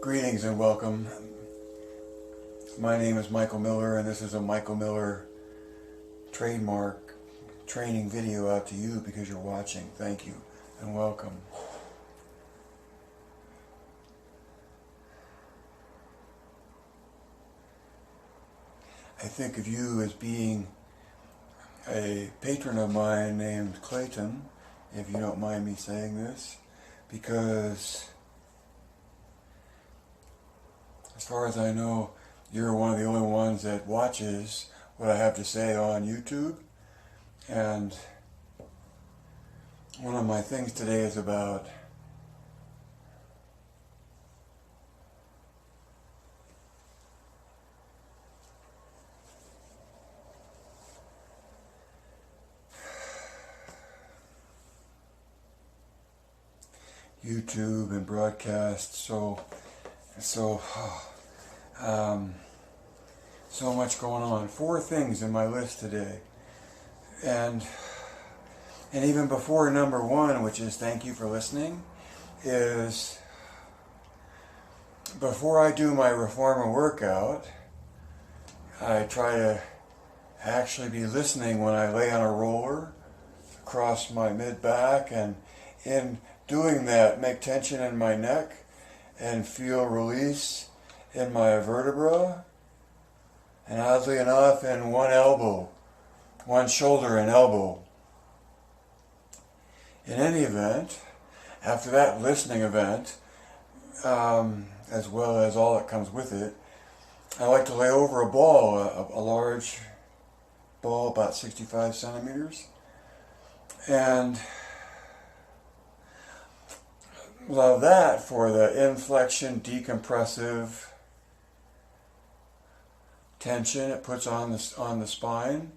Greetings and welcome. My name is Michael Miller, and this is a Michael Miller trademark training video out to you because you're watching. Thank you and welcome. I think of you as being a patron of mine named Clayton, if you don't mind me saying this, because as far as I know, you're one of the only ones that watches what I have to say on YouTube. And one of my things today is about YouTube and broadcasts. So much going on. 4 things in my list today. And even before number 1, which is thank you for listening, is before I do my reformer workout, I try to actually be listening when I lay on a roller across my mid-back, and in doing that, make tension in my neck and feel release in my vertebra, and oddly enough in one shoulder and elbow. In any event, after that listening event, as well as all that comes with it, I like to lay over a ball, a large ball about 65 centimeters, and love that for the inflection, decompressive tension it puts on the spine,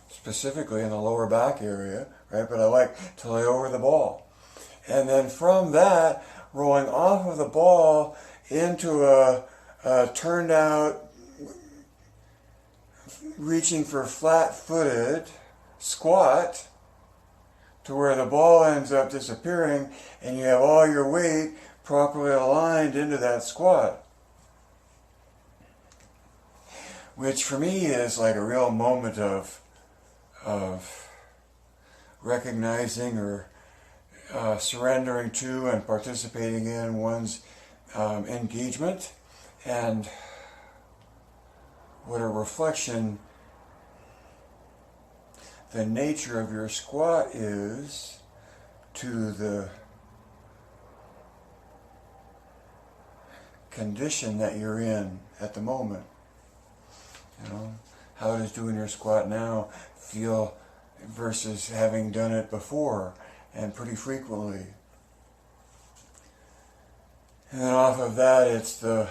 specifically in the lower back area, right? But I like to lay over the ball, and then from that, rolling off of the ball into a turned out, reaching for flat-footed squat, to where the ball ends up disappearing and you have all your weight properly aligned into that squat. Which for me is like a real moment of recognizing or surrendering to and participating in one's engagement, and what a reflection the nature of your squat is to the condition that you're in at the moment. You know, how does doing your squat now feel versus having done it before and pretty frequently? And then off of that, it's the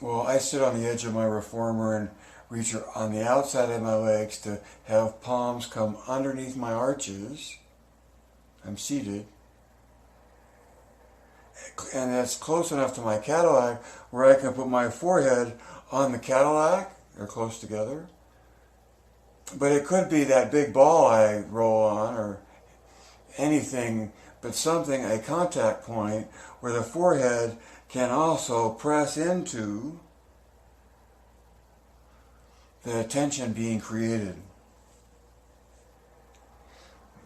well, I sit on the edge of my reformer and reach on the outside of my legs to have palms come underneath my arches. I'm seated. And that's close enough to my Cadillac where I can put my forehead on the Cadillac. They're close together. But it could be that big ball I roll on, or anything, but something, a contact point where the forehead can also press into the tension being created.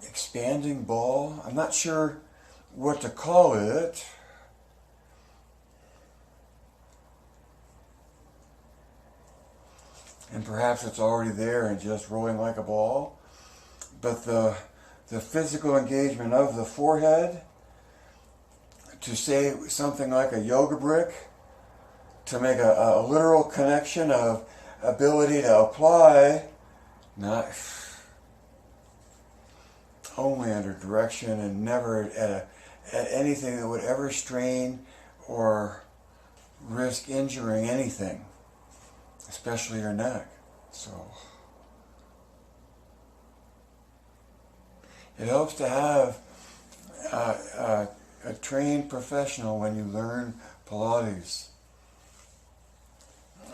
Expanding ball, I'm not sure what to call it. And perhaps it's already there and just rolling like a ball. But the physical engagement of the forehead, to say something like a yoga brick, to make a literal connection of ability to apply, not only under direction and never at anything that would ever strain or risk injuring anything, especially your neck. So it helps to have a trained professional when you learn Pilates.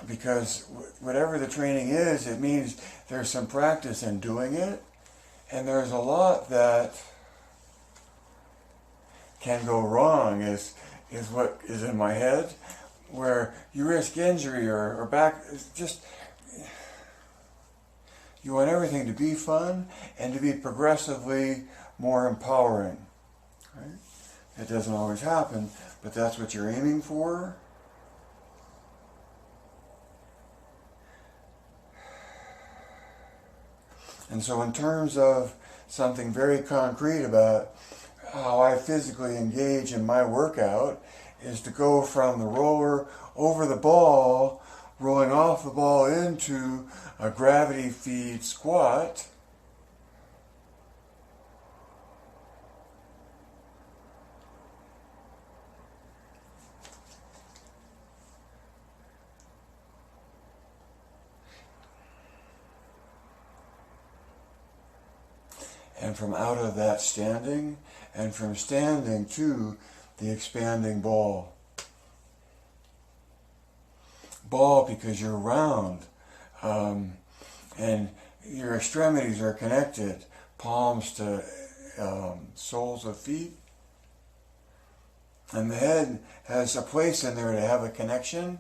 because whatever the training is, it means there's some practice in doing it, and there's a lot that can go wrong, is what is in my head, where you risk injury or back, just, you want everything to be fun and to be progressively more empowering, right? It doesn't always happen, but that's what you're aiming for. And so in terms of something very concrete about how I physically engage in my workout, is to go from the roller over the ball, rolling off the ball into a gravity feed squat. And from out of that standing, and from standing to the expanding ball. Ball because you're round, and your extremities are connected, palms to soles of feet. And the head has a place in there to have a connection,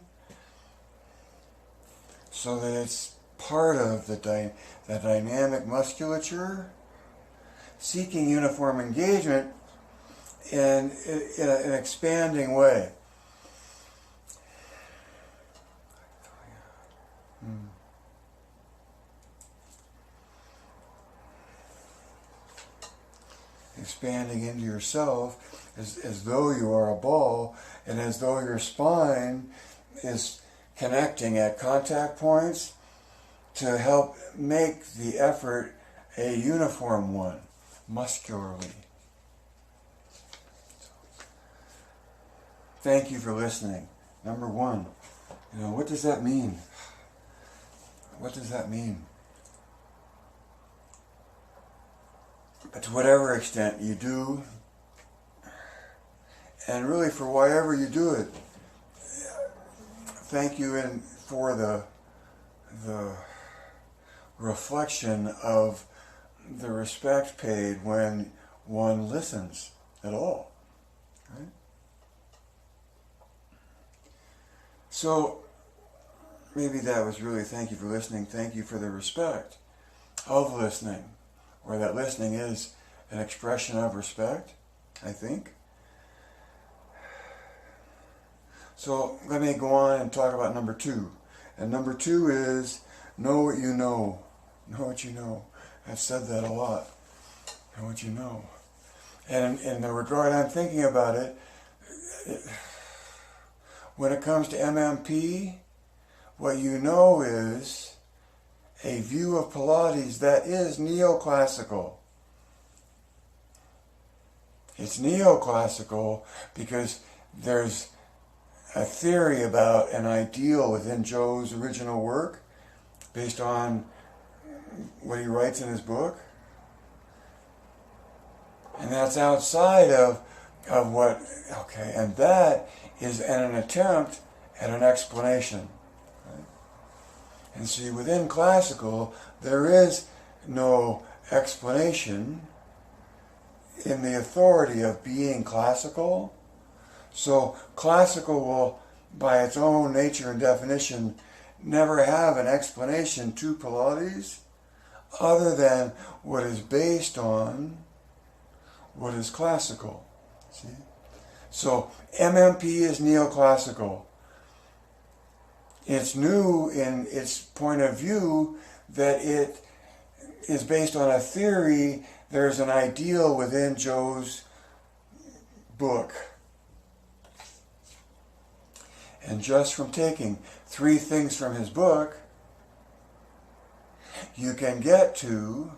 so that it's part of the dynamic musculature, seeking uniform engagement in an expanding way. Expanding into yourself as though you are a ball, and as though your spine is connecting at contact points to help make the effort a uniform one, muscularly. Thank you for listening. Number one, what does that mean? What does that mean? But to whatever extent you do, and really for whatever you do it, thank you for the reflection of the respect paid when one listens at all. Right? So maybe that was really thank you for listening, thank you for the respect of listening, or that listening is an expression of respect, I think. So let me go on and talk about number two. And number two is know what you know. Know what you know. I've said that a lot. Know what you know. And in the regard I'm thinking about it, when it comes to MMP, what you know is a view of Pilates that is neoclassical. It's neoclassical because there's a theory about an ideal within Joe's original work based on what he writes in his book. And that's outside of what, okay, and that is an attempt at an explanation. Right? And see, within classical, there is no explanation in the authority of being classical. So classical will, by its own nature and definition, never have an explanation to Pilates other than what is based on what is classical. See? So MMP is neoclassical. It's new in its point of view that it is based on a theory. There's an ideal within Joe's book. And just from taking 3 things from his book, you can get to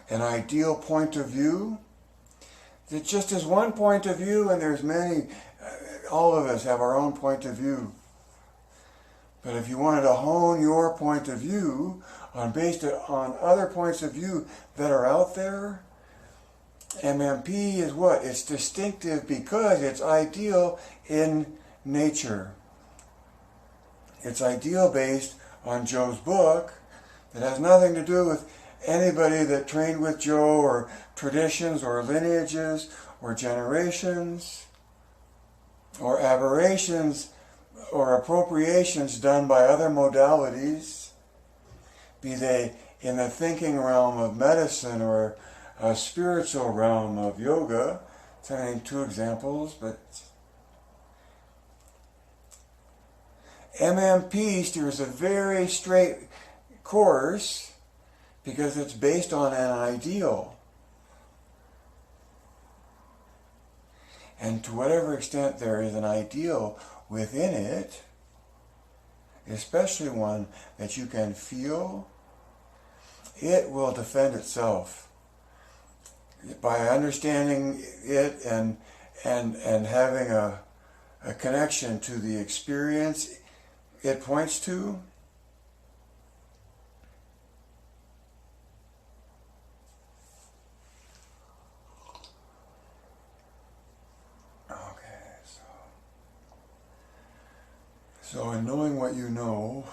an ideal point of view that just is one point of view, and there's many. All of us have our own point of view. But if you wanted to hone your point of view based on other points of view that are out there, MMP is what? It's distinctive because it's ideal in nature. It's ideal based on Joe's book that has nothing to do with anybody that trained with Joe or traditions or lineages or generations or aberrations or appropriations done by other modalities, be they in the thinking realm of medicine or a spiritual realm of yoga. So I named two examples, but MMP steers a very straight course because it's based on an ideal. And to whatever extent there is an ideal within it, especially one that you can feel, it will defend itself by understanding it and having a connection to the experience it points to. So in knowing what you know,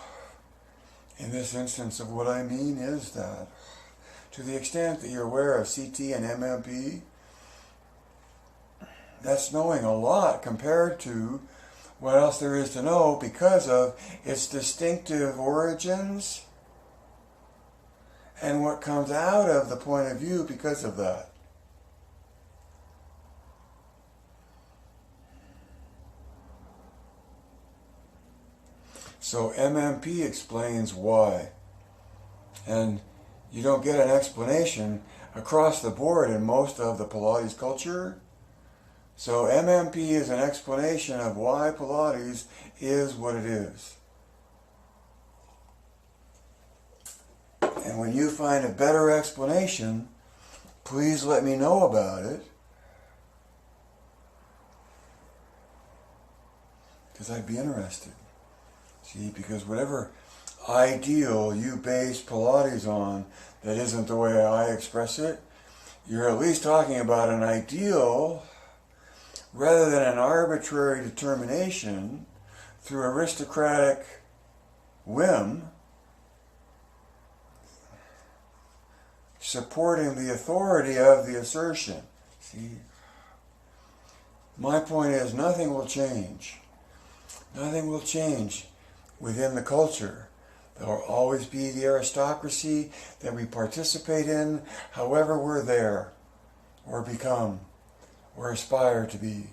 in this instance of what I mean is that to the extent that you're aware of CT and MMP, that's knowing a lot compared to what else there is to know because of its distinctive origins and what comes out of the point of view because of that. So MMP explains why. And you don't get an explanation across the board in most of the Pilates culture. So MMP is an explanation of why Pilates is what it is. And when you find a better explanation, please let me know about it. Because I'd be interested. See, because whatever ideal you base Pilates on that isn't the way I express it, you're at least talking about an ideal rather than an arbitrary determination through aristocratic whim supporting the authority of the assertion. See, my point is nothing will change. Nothing will change within the culture. There will always be the aristocracy that we participate in, however we're there, or become, or aspire to be.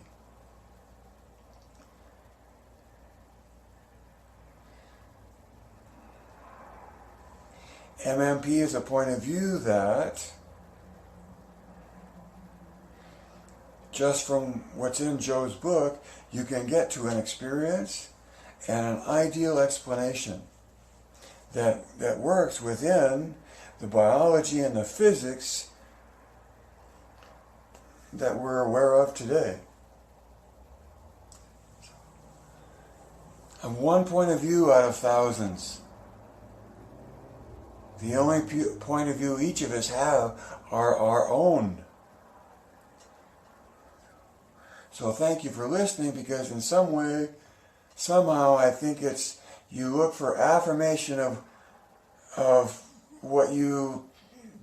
MMP is a point of view that, just from what's in Joe's book, you can get to an experience and an ideal explanation that works within the biology and the physics that we're aware of today. And one point of view out of thousands. The only point of view each of us have are our own. So thank you for listening, because in some way, somehow I think it's, you look for affirmation of what you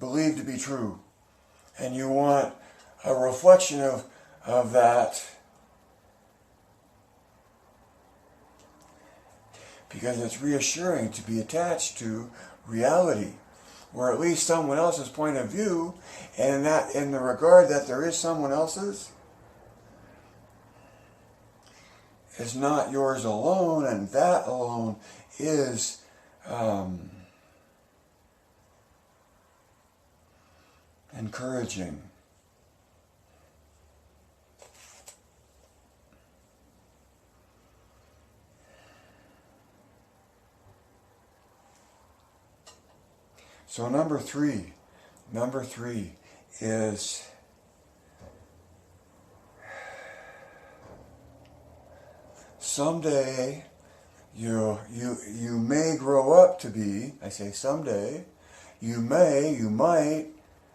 believe to be true. And you want a reflection of that, because it's reassuring to be attached to reality, or at least someone else's point of view, and that in the regard that there is someone else's, is not yours alone, and that alone is encouraging. So number three is someday you may grow up to be, I say someday, you might,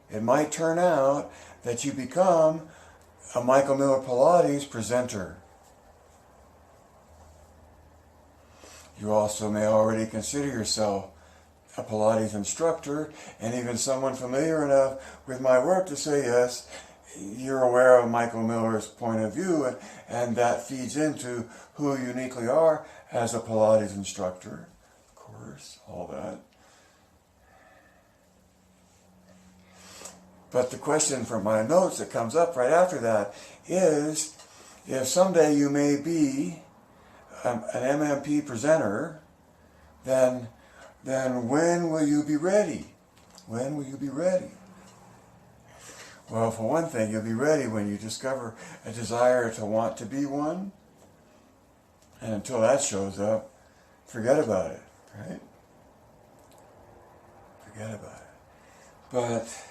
it might turn out that you become a Michael Miller Pilates presenter. You also may already consider yourself a Pilates instructor, and even someone familiar enough with my work to say, yes, you're aware of Michael Miller's point of view, and that feeds into who you uniquely are as a Pilates instructor. Of course, all that. But the question from my notes that comes up right after that is, if someday you may be an MMP presenter, then when will you be ready? When will you be ready? Well, for one thing, you'll be ready when you discover a desire to want to be one. And until that shows up, forget about it, right? Forget about it. But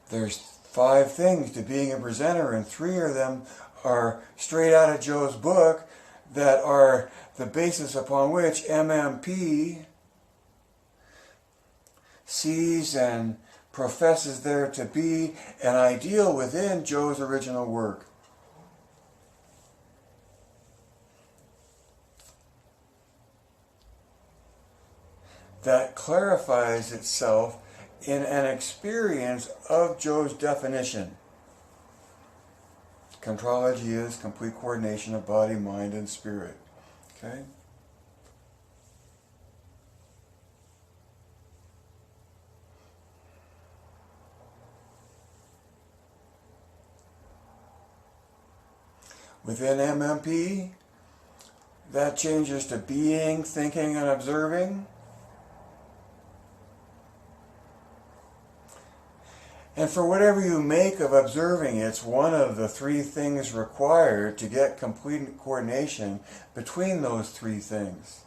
there's 5 things to being a presenter, and 3 of them are straight out of Joe's book that are the basis upon which MMP sees and professes there to be an ideal within Joe's original work. That clarifies itself in an experience of Joe's definition. Contrology is complete coordination of body, mind, and spirit. Okay? Within MMP, that changes to being, thinking, and observing. And for whatever you make of observing, it's one of the 3 things required to get complete coordination between those 3 things.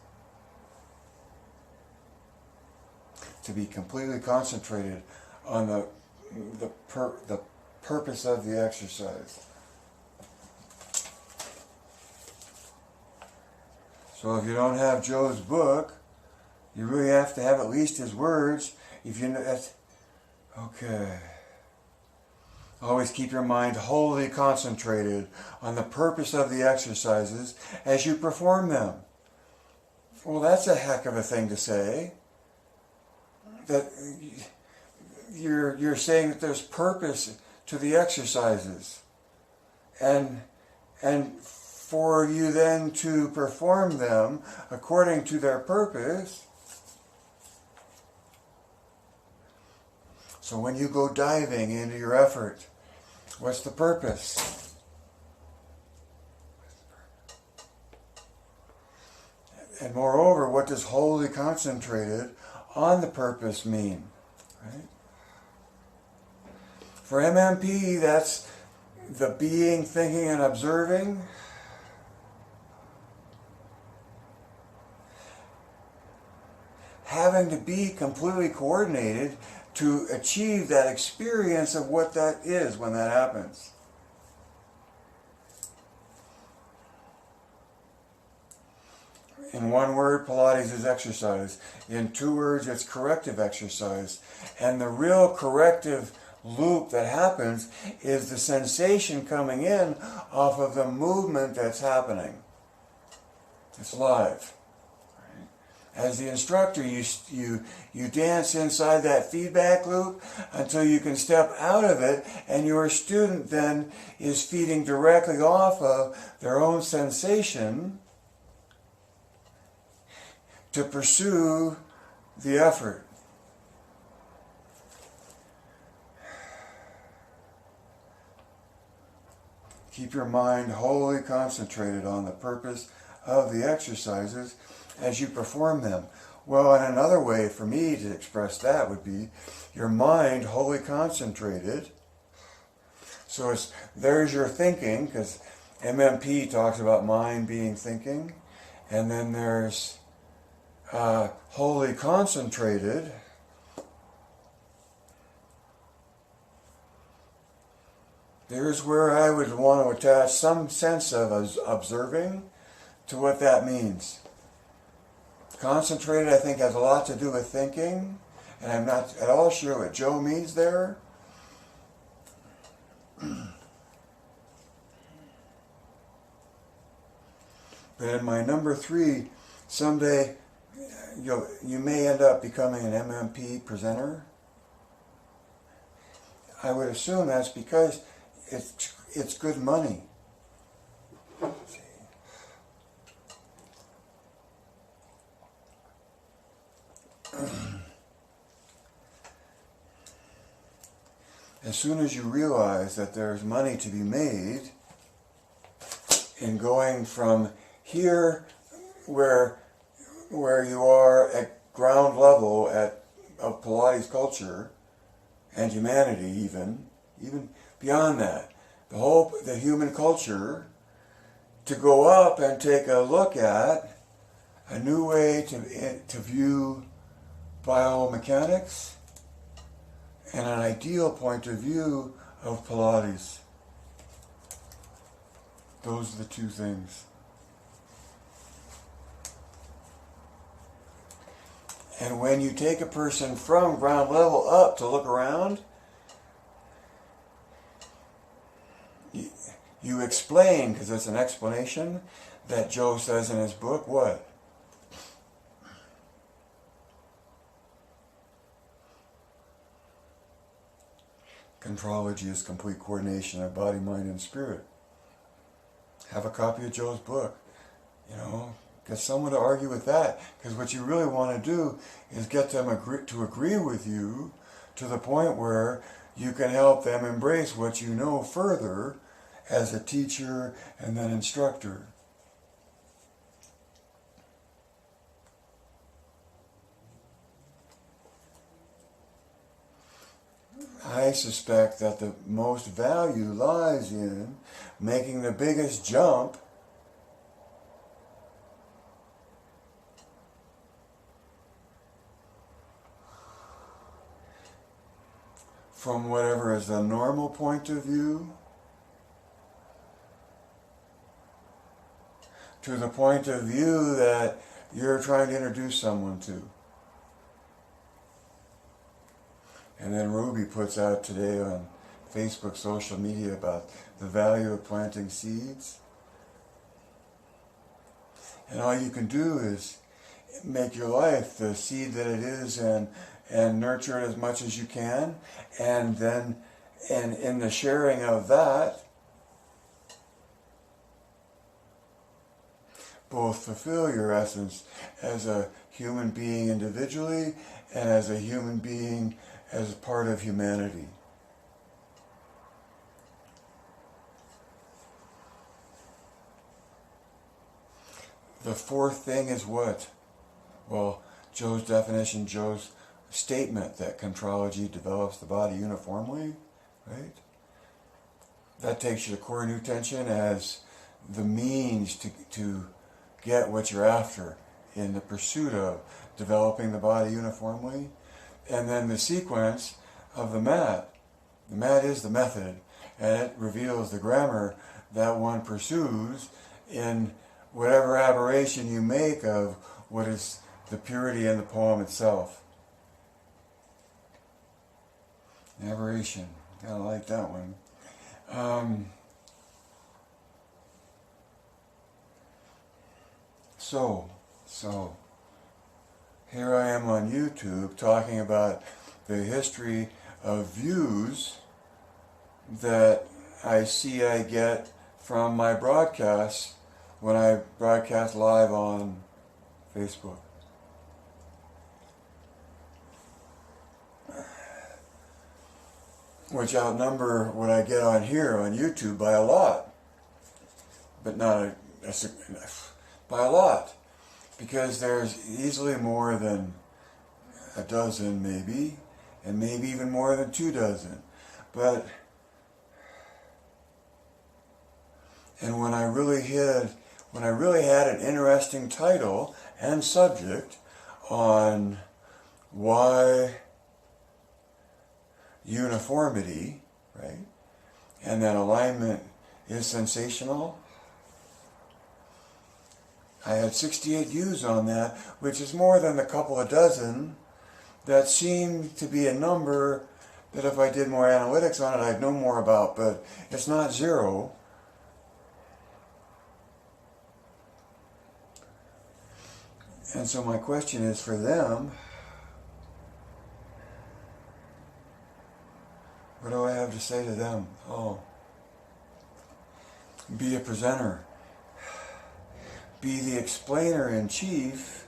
To be completely concentrated on the purpose of the exercise. So if you don't have Joe's book, you really have to have at least his words. If you know that's okay. Always keep your mind wholly concentrated on the purpose of the exercises as you perform them. Well, that's a heck of a thing to say. That you're saying that there's purpose to the exercises. And for you then to perform them according to their purpose. So when you go diving into your effort, what's the purpose? And moreover, what does wholly concentrated on the purpose mean? Right? For MMP, that's the being, thinking, and observing. Having to be completely coordinated to achieve that experience of what that is when that happens. In 1 word, Pilates is exercise. In 2 words, it's corrective exercise. And the real corrective loop that happens is the sensation coming in off of the movement that's happening. It's live. As the instructor, you dance inside that feedback loop until you can step out of it, and your student then is feeding directly off of their own sensation to pursue the effort. Keep your mind wholly concentrated on the purpose of the exercises as you perform them. Well, and another way for me to express that would be your mind wholly concentrated. So there's your thinking, because MMP talks about mind being thinking. And then there's wholly concentrated. There's where I would want to attach some sense of observing to what that means. Concentrated, I think, has a lot to do with thinking, and I'm not at all sure what Joe means there. But in my number 3, someday you may end up becoming an MMP presenter. I would assume that's because it's good money. As soon as you realize that there's money to be made in going from here where you are at ground level of Pilates culture and humanity, even beyond that, the human culture, to go up and take a look at a new way to view biomechanics and an ideal point of view of Pilates. Those are the two things. And when you take a person from ground level up to look around, you explain, because it's an explanation that Joe says in his book, what? Contrology is complete coordination of body, mind, and spirit. Have a copy of Joe's book. Get someone to argue with that. Because what you really want to do is get them to agree with you to the point where you can help them embrace what you know further as a teacher and then instructor. I suspect that the most value lies in making the biggest jump from whatever is the normal point of view to the point of view that you're trying to introduce someone to. And then Ruby puts out today on Facebook, social media, about the value of planting seeds. And all you can do is make your life the seed that it is and nurture it as much as you can. And then in the sharing of that, both fulfill your essence as a human being individually and as a human being as part of humanity. The fourth thing is what? Well, Joe's definition, Joe's statement that contrology develops the body uniformly, right? That takes you to core new tension as the means to get what you're after in the pursuit of developing the body uniformly. And then the sequence of the mat. The mat is the method, and it reveals the grammar that one pursues in whatever aberration you make of what is the purity in the poem itself. Aberration. Kind of like that one. So, here I am on YouTube talking about the history of views that I see I get from my broadcasts when I broadcast live on Facebook. Which outnumber what I get on here on YouTube by a lot. But not by a lot. Because there's easily more than a dozen, maybe, and maybe even more than 24. And when I really had an interesting title and subject on why uniformity, right, and then alignment is sensational, I had 68 views on that, which is more than a couple of dozen that seemed to be a number that if I did more analytics on it, I'd know more about, but it's not zero. And so my question is for them, what do I have to say to them? Oh, be a presenter. Be the explainer in chief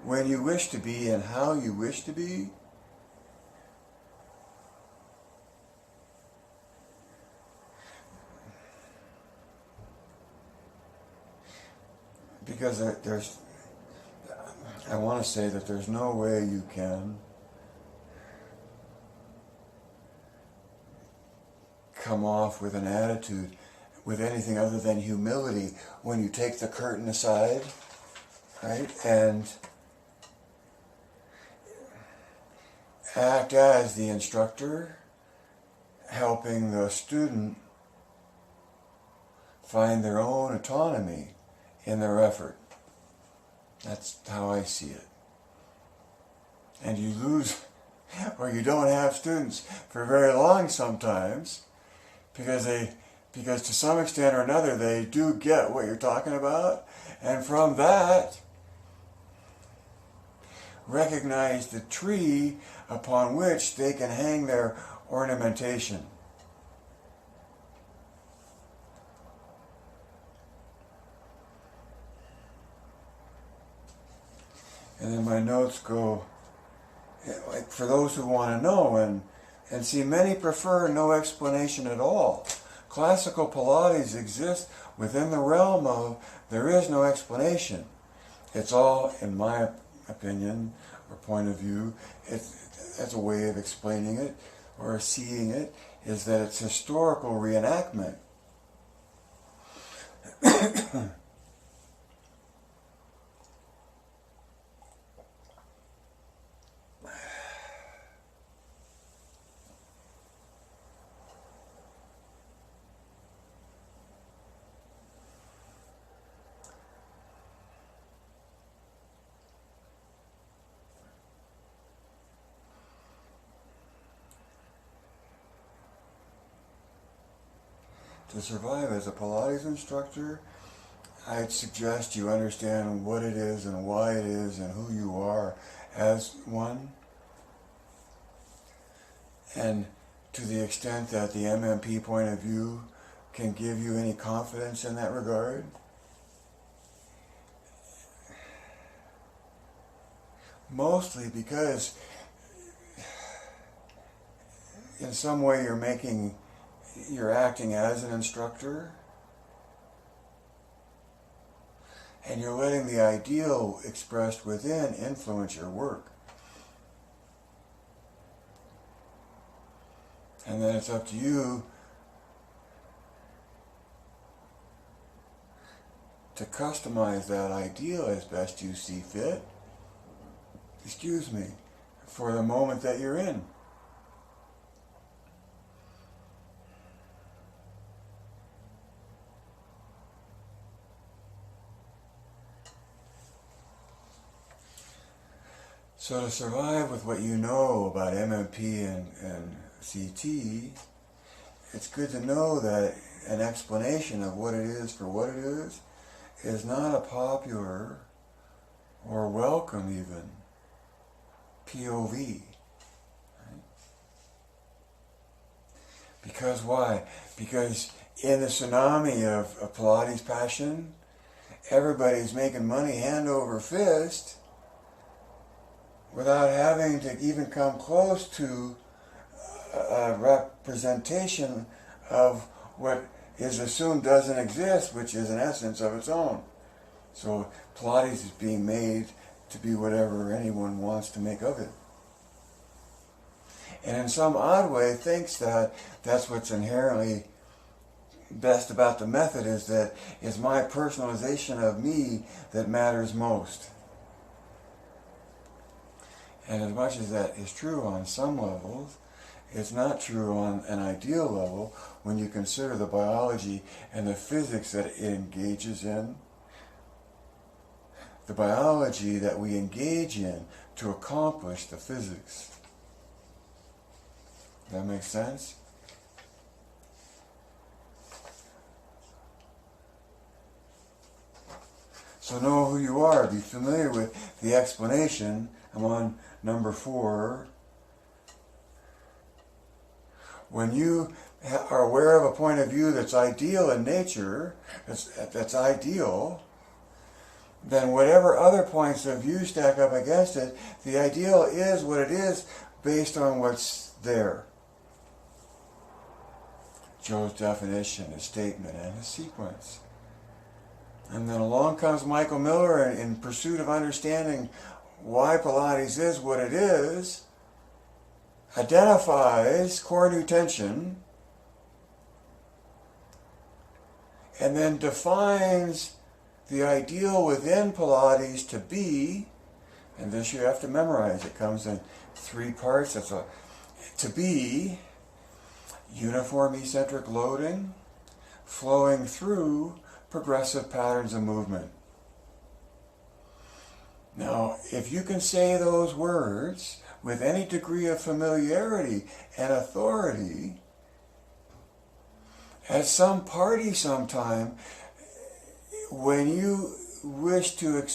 when you wish to be and how you wish to be. Because I want to say that there's no way you can come off with an attitude with anything other than humility when you take the curtain aside, right, and act as the instructor, helping the student find their own autonomy in their effort. That's how I see it. And you lose, or you don't have students for very long sometimes, because to some extent or another they do get what you're talking about, and from that recognize the tree upon which they can hang their ornamentation. And then my notes go, like, for those who want to know, and see, many prefer no explanation at all. Classical Pilates exists within the realm of there is no explanation. It's all, in my opinion or point of view, that's a way of explaining it or seeing it, is that it's historical reenactment. To survive as a Pilates instructor, I'd suggest you understand what it is and why it is and who you are as one. And to the extent that the MMP point of view can give you any confidence in that regard, mostly because in some way you're acting as an instructor, and you're letting the ideal expressed within influence your work. And then it's up to you to customize that ideal as best you see fit, for the moment that you're in. So to survive with what you know about MMP and CT, it's good to know that an explanation of what it is for what it is not a popular or welcome even POV. Right? Because why? Because in the tsunami of Pilates passion, everybody's making money hand over fist without having to even come close to a representation of what is assumed doesn't exist, which is an essence of its own. So Pilates is being made to be whatever anyone wants to make of it. And in some odd way thinks that that's what's inherently best about the method, is that it's my personalization of me that matters most. And as much as that is true on some levels, it's not true on an ideal level when you consider the biology and the physics that it engages in. The biology that we engage in to accomplish the physics. Does that make sense? So know who you are. Be familiar with the explanation. I'm on number 4. When you are aware of a point of view that's ideal in nature, that's ideal, then whatever other points of view stack up against it, the ideal is what it is based on what's there. Joe's definition, his statement, and his sequence. And then along comes Michael Miller in pursuit of understanding why Pilates is what it is, identifies core new tension, and then defines the ideal within Pilates to be, and this you have to memorize, it comes in 3 parts, to be uniform eccentric loading, flowing through progressive patterns of movement. Now, if you can say those words with any degree of familiarity and authority, at some party sometime, when you wish to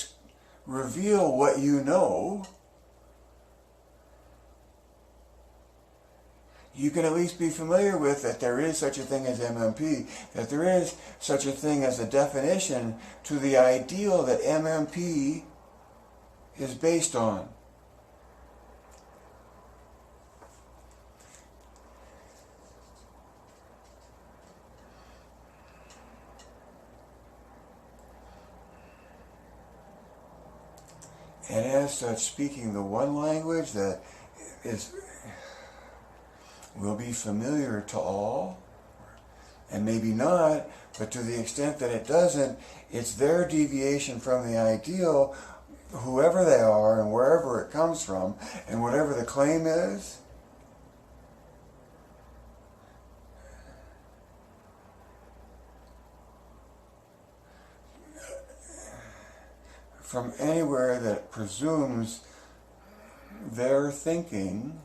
reveal what you know, you can at least be familiar with that there is such a thing as MMP, that there is such a thing as a definition to the ideal that MMP is based on. And as such, speaking the one language that will be familiar to all, and maybe not, but to the extent that it doesn't, it's their deviation from the ideal, whoever they are and wherever it comes from, and whatever the claim is. From anywhere that presumes their thinking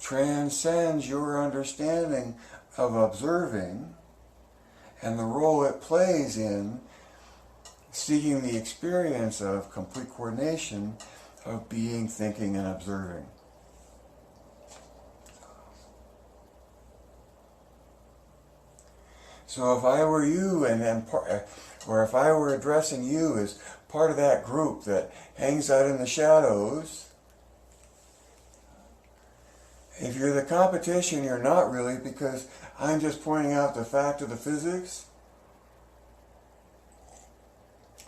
transcends your understanding of observing and the role it plays in seeking the experience of complete coordination of being, thinking, and observing. So if I were you, or if I were addressing you as part of that group that hangs out in the shadows, if you're the competition, you're not really, because I'm just pointing out the fact of the physics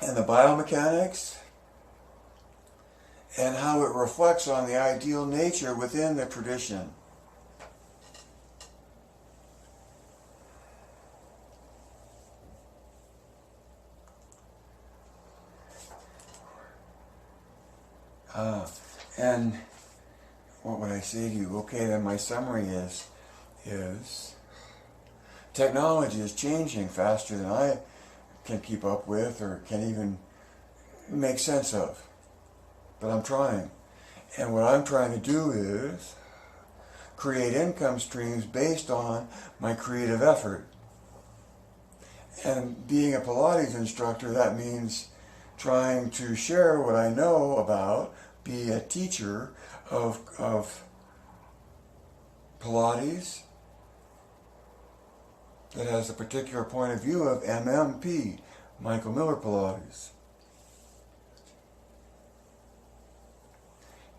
and the biomechanics and how it reflects on the ideal nature within the tradition. And what would I say to you? Okay, then my summary is technology is changing faster than I can keep up with or can even make sense of. But I'm trying. And what I'm trying to do is create income streams based on my creative effort. And being a Pilates instructor, that means trying to share what I know about, be a teacher of Pilates that has a particular point of view of MMP, Michael Miller Pilates.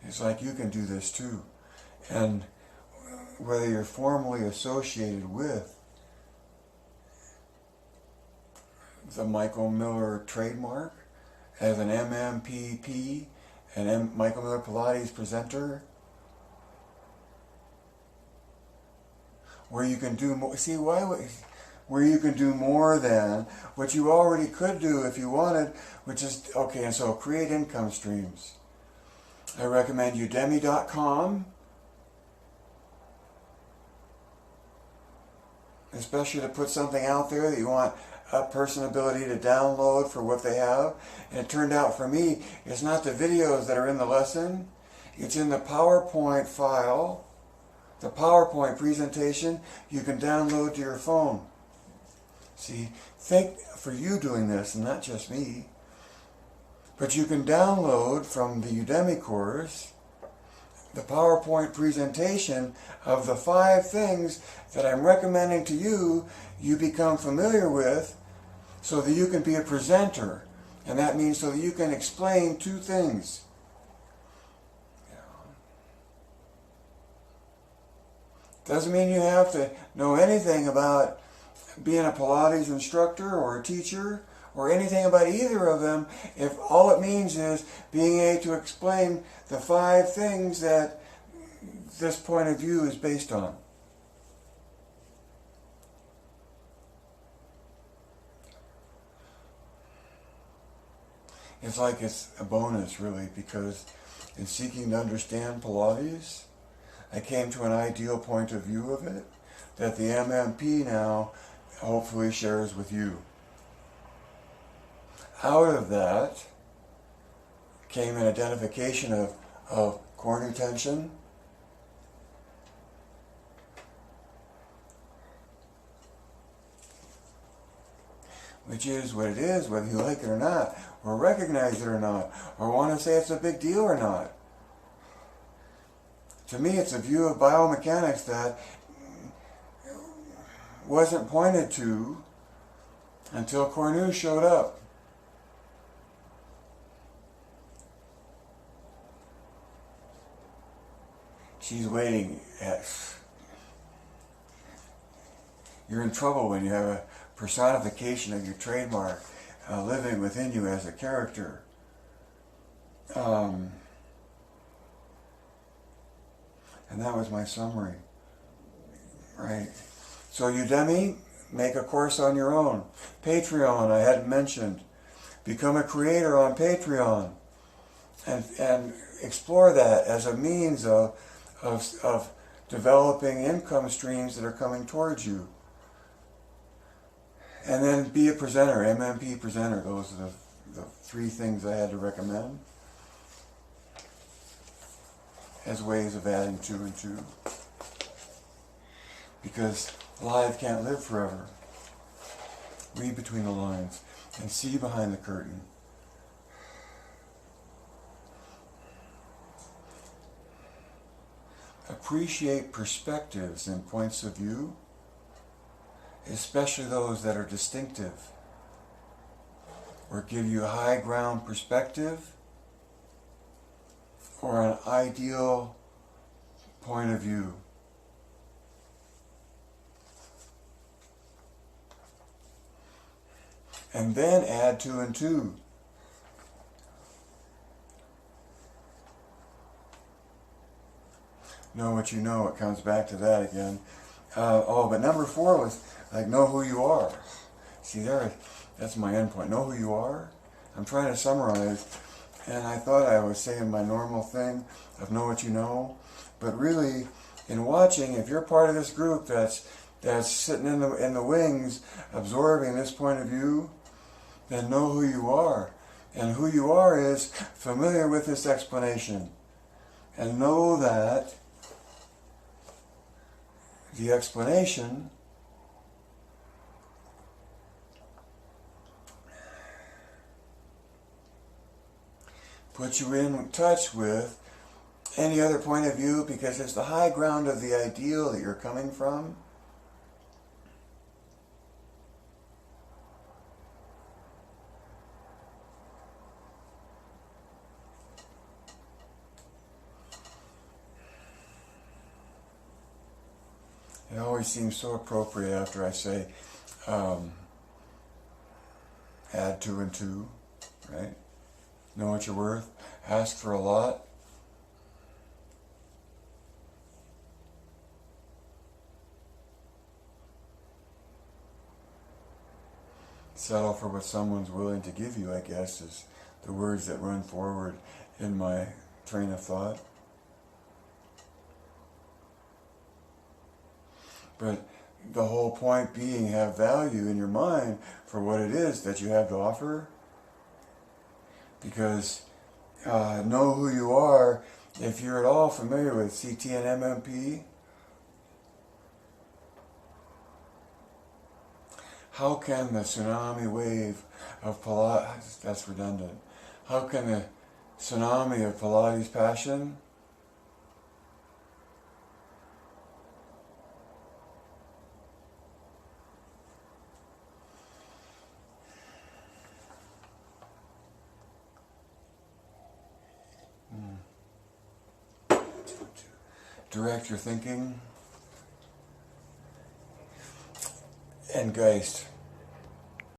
It's like you can do this too. And whether you're formally associated with the Michael Miller trademark as an MMPP, Michael Miller Pilates presenter, where you can do more. See, where you can do more than what you already could do if you wanted, which is, okay, and so create income streams. I recommend Udemy.com, especially to put something out there that you want a person ability to download for what they have. And it turned out for me, it's not the videos that are in the lesson, it's in the PowerPoint file, the PowerPoint presentation you can download to your phone. See, think for you doing this and not just me. But you can download from the Udemy course the PowerPoint presentation of the 5 things that I'm recommending to you you become familiar with so that you can be a presenter. And that means so that you can explain 2 things. Doesn't mean you have to know anything about being a Pilates instructor or a teacher or anything about either of them if all it means is being able to explain the 5 things that this point of view is based on. It's like it's a bonus, really, because in seeking to understand Pilates, I came to an ideal point of view of it that the MMP now hopefully shares with you. Out of that came an identification of core new tension, which is what it is, whether you like it or not, or recognize it or not, or want to say it's a big deal or not. To me, it's a view of biomechanics that wasn't pointed to until Cornu showed up. She's waiting. You're in trouble when you have a personification of your trademark living within you as a character. And that was my summary. Right. So Udemy, make a course on your own. Patreon, I hadn't mentioned. Become a creator on Patreon. And explore that as a means of developing income streams that are coming towards you. And then be a presenter, MMP presenter. Those are the 3 things I had to recommend as ways of adding 2 and 2. Because life can't live forever. Read between the lines and see behind the curtain. Appreciate perspectives and points of view, especially those that are distinctive, or give you a high ground perspective, or an ideal point of view. And then add 2 and 2. Know what you know. It comes back to that again. But number 4 was like know who you are. See there, that's my end point. Know who you are. I'm trying to summarize, and I thought I was saying my normal thing of know what you know, but really, in watching, if you're part of this group that's sitting in the wings, absorbing this point of view, then know who you are. And who you are is familiar with this explanation. And know that the explanation puts you in touch with any other point of view because it's the high ground of the ideal that you're coming from. It always seems so appropriate after I say, add 2 and 2, right? Know what you're worth, ask for a lot. Settle for what someone's willing to give you, I guess, is the words that run forward in my train of thought. But the whole point being have value in your mind for what it is that you have to offer. Because know who you are. If you're at all familiar with CT and MMP, how can the tsunami wave of Pilates, that's redundant, how can the tsunami of Pilates passion direct your thinking and Geist.